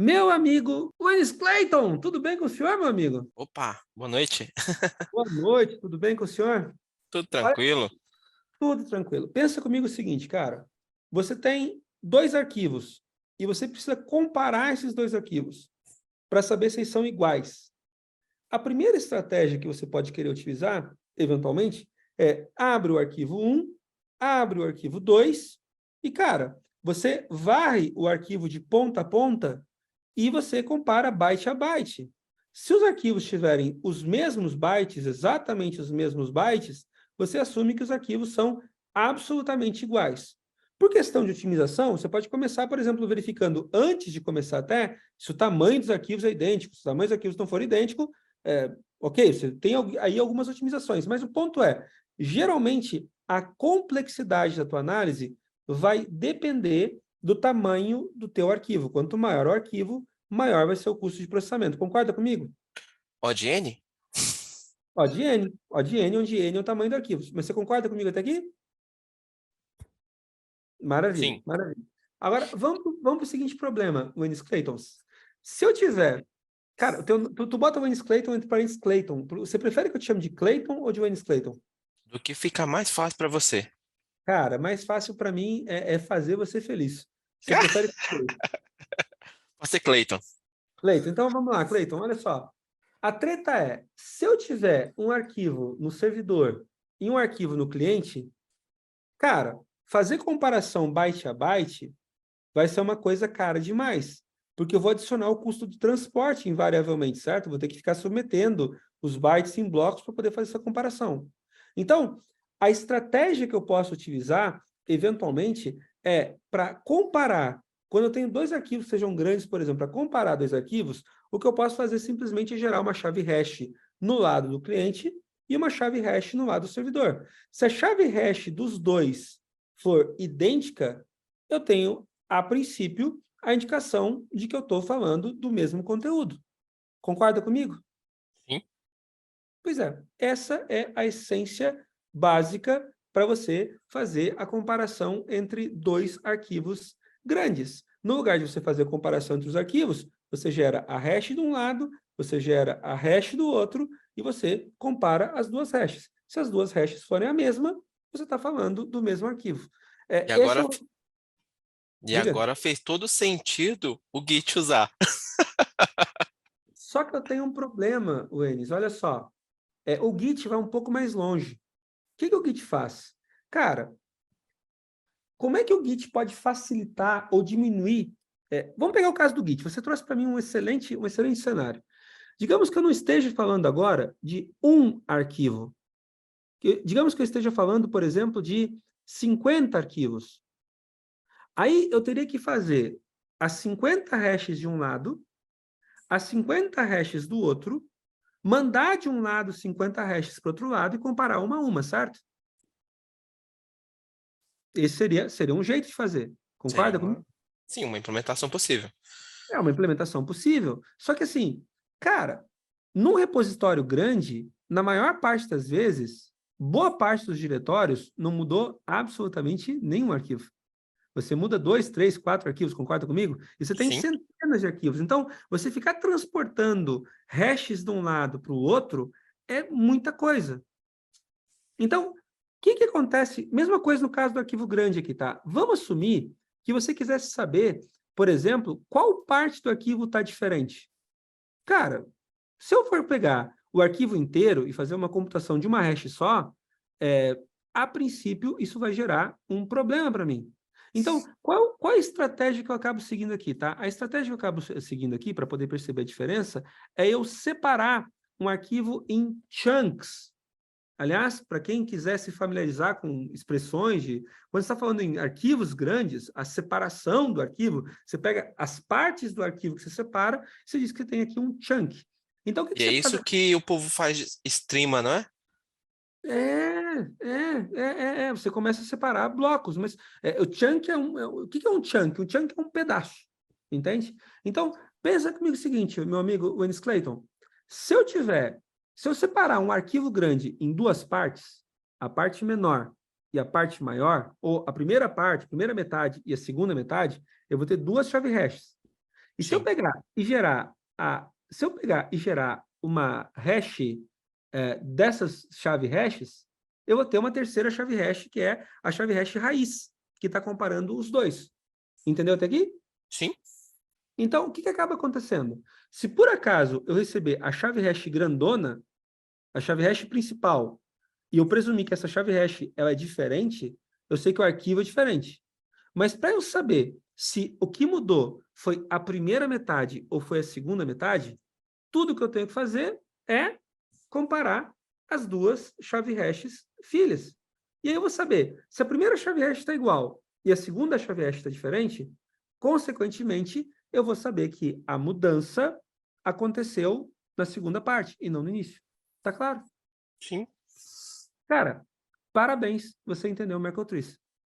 Meu amigo Wênis Clayton, tudo bem com o senhor, meu amigo? Opa, boa noite. Boa noite, tudo bem com o senhor? Tudo Olha, tranquilo? tudo tranquilo. Pensa comigo o seguinte, cara. Você tem dois arquivos e você precisa comparar esses dois arquivos para saber se eles são iguais. A primeira estratégia que você pode querer utilizar, eventualmente, é abre o arquivo 1, abre o arquivo 2 e, cara, você varre o arquivo de ponta a ponta e você compara byte a byte. Se os arquivos tiverem os mesmos bytes, exatamente os mesmos bytes, você assume que os arquivos são absolutamente iguais. Por questão de otimização, você pode começar, por exemplo, verificando antes de começar até se o tamanho dos arquivos é idêntico. Se os tamanhos dos arquivos não forem idênticos, ok, você tem aí algumas otimizações, mas o ponto é, geralmente, a complexidade da tua análise vai depender do tamanho do teu arquivo. Quanto maior o arquivo, maior vai ser o custo de processamento. Concorda comigo? O de N? O de N, onde N é o tamanho do arquivo. Mas você concorda comigo até aqui? Maravilha, Sim. maravilha. Agora, vamos para o seguinte problema, Wênis Clayton. Se eu tiver... Cara, tu bota o Wênis Clayton entre parênteses Clayton. Você prefere que eu te chame de Clayton ou de Wênis Clayton? Do que fica mais fácil para você? Cara, mais fácil para mim é fazer você feliz. Você prefere... Pode ser Clayton. Cleiton, então vamos lá, Cleiton, olha só. A treta é, se eu tiver um arquivo no servidor e um arquivo no cliente, cara, fazer comparação byte a byte vai ser uma coisa cara demais, porque eu vou adicionar o custo de transporte invariavelmente, certo? Vou ter que ficar submetendo os bytes em blocos para poder fazer essa comparação. Então, a estratégia que eu posso utilizar, eventualmente, é para comparar. Quando eu tenho dois arquivos que sejam grandes, por exemplo, para comparar dois arquivos, o que eu posso fazer simplesmente é gerar uma chave hash no lado do cliente e uma chave hash no lado do servidor. Se a chave hash dos dois for idêntica, eu tenho, a princípio, a indicação de que eu estou falando do mesmo conteúdo. Concorda comigo? Sim. Pois é, essa é a essência básica para você fazer a comparação entre dois arquivos grandes. No lugar de você fazer a comparação entre os arquivos, você gera a hash de um lado, você gera a hash do outro, e você compara as duas hashes. Se as duas hashes forem a mesma, você está falando do mesmo arquivo. E Esse é agora, o... e Diga. agora fez todo sentido o Git usar. Só que eu tenho um problema, Wenis, olha só. O Git vai um pouco mais longe. O que o Git faz? Cara, como é que o Git pode facilitar ou diminuir? Vamos pegar o caso do Git. Você trouxe para mim um excelente cenário. Digamos que eu não esteja falando agora de um arquivo. Digamos que eu esteja falando, por exemplo, de 50 arquivos. Aí eu teria que fazer as 50 hashes de um lado, as 50 hashes do outro, mandar de um lado 50 hashes para o outro lado e comparar uma a uma, certo? Esse seria um jeito de fazer. Seria Concorda comigo? uma, sim, uma implementação possível. É uma implementação possível. Só que assim, cara, num repositório grande, na maior parte das vezes, boa parte dos diretórios não mudou absolutamente nenhum arquivo. Você muda 2, 3, 4 arquivos, concorda comigo? E você tem Sim. centenas de arquivos. Então, você ficar transportando hashes de um lado para o outro é muita coisa. Então, o que acontece? Mesma coisa no caso do arquivo grande aqui, tá? Vamos assumir que você quisesse saber, por exemplo, qual parte do arquivo está diferente. Cara, se eu for pegar o arquivo inteiro e fazer uma computação de uma hash só, a princípio, isso vai gerar um problema para mim. Então, qual a estratégia que eu acabo seguindo aqui, tá? A estratégia que eu acabo seguindo aqui, para poder perceber a diferença, é eu separar um arquivo em chunks. Aliás, para quem quiser se familiarizar com expressões de... Quando você está falando em arquivos grandes, a separação do arquivo, você pega as partes do arquivo que você separa, você diz que tem aqui um chunk. Então, o que E é você faz? isso que o povo faz streama, não é? Você começa a separar blocos, mas o chunk o que é um chunk? Um chunk é um pedaço, entende? Então, pensa comigo o seguinte, meu amigo Wênis Clayton, se eu separar um arquivo grande em duas partes, a parte menor e a parte maior, ou a primeira parte, a primeira metade e a segunda metade, eu vou ter duas chave hashes. E se eu Sim. pegar e gerar uma hash dessas chave hashes, eu vou ter uma terceira chave hash, que é a chave hash raiz, que está comparando os dois. Entendeu até aqui? Sim. Então, o que acaba acontecendo? Se por acaso eu receber a chave hash grandona, a chave hash principal, e eu presumir que essa chave hash ela é diferente, eu sei que o arquivo é diferente. Mas para eu saber se o que mudou foi a primeira metade ou foi a segunda metade, tudo que eu tenho que fazer é comparar as duas chave hashes filhas. E aí eu vou saber se a primeira chave hash está igual e a segunda chave hash está diferente, consequentemente, eu vou saber que a mudança aconteceu na segunda parte e não no início. Tá claro? Sim. Cara, parabéns, você entendeu o MerkleTrees.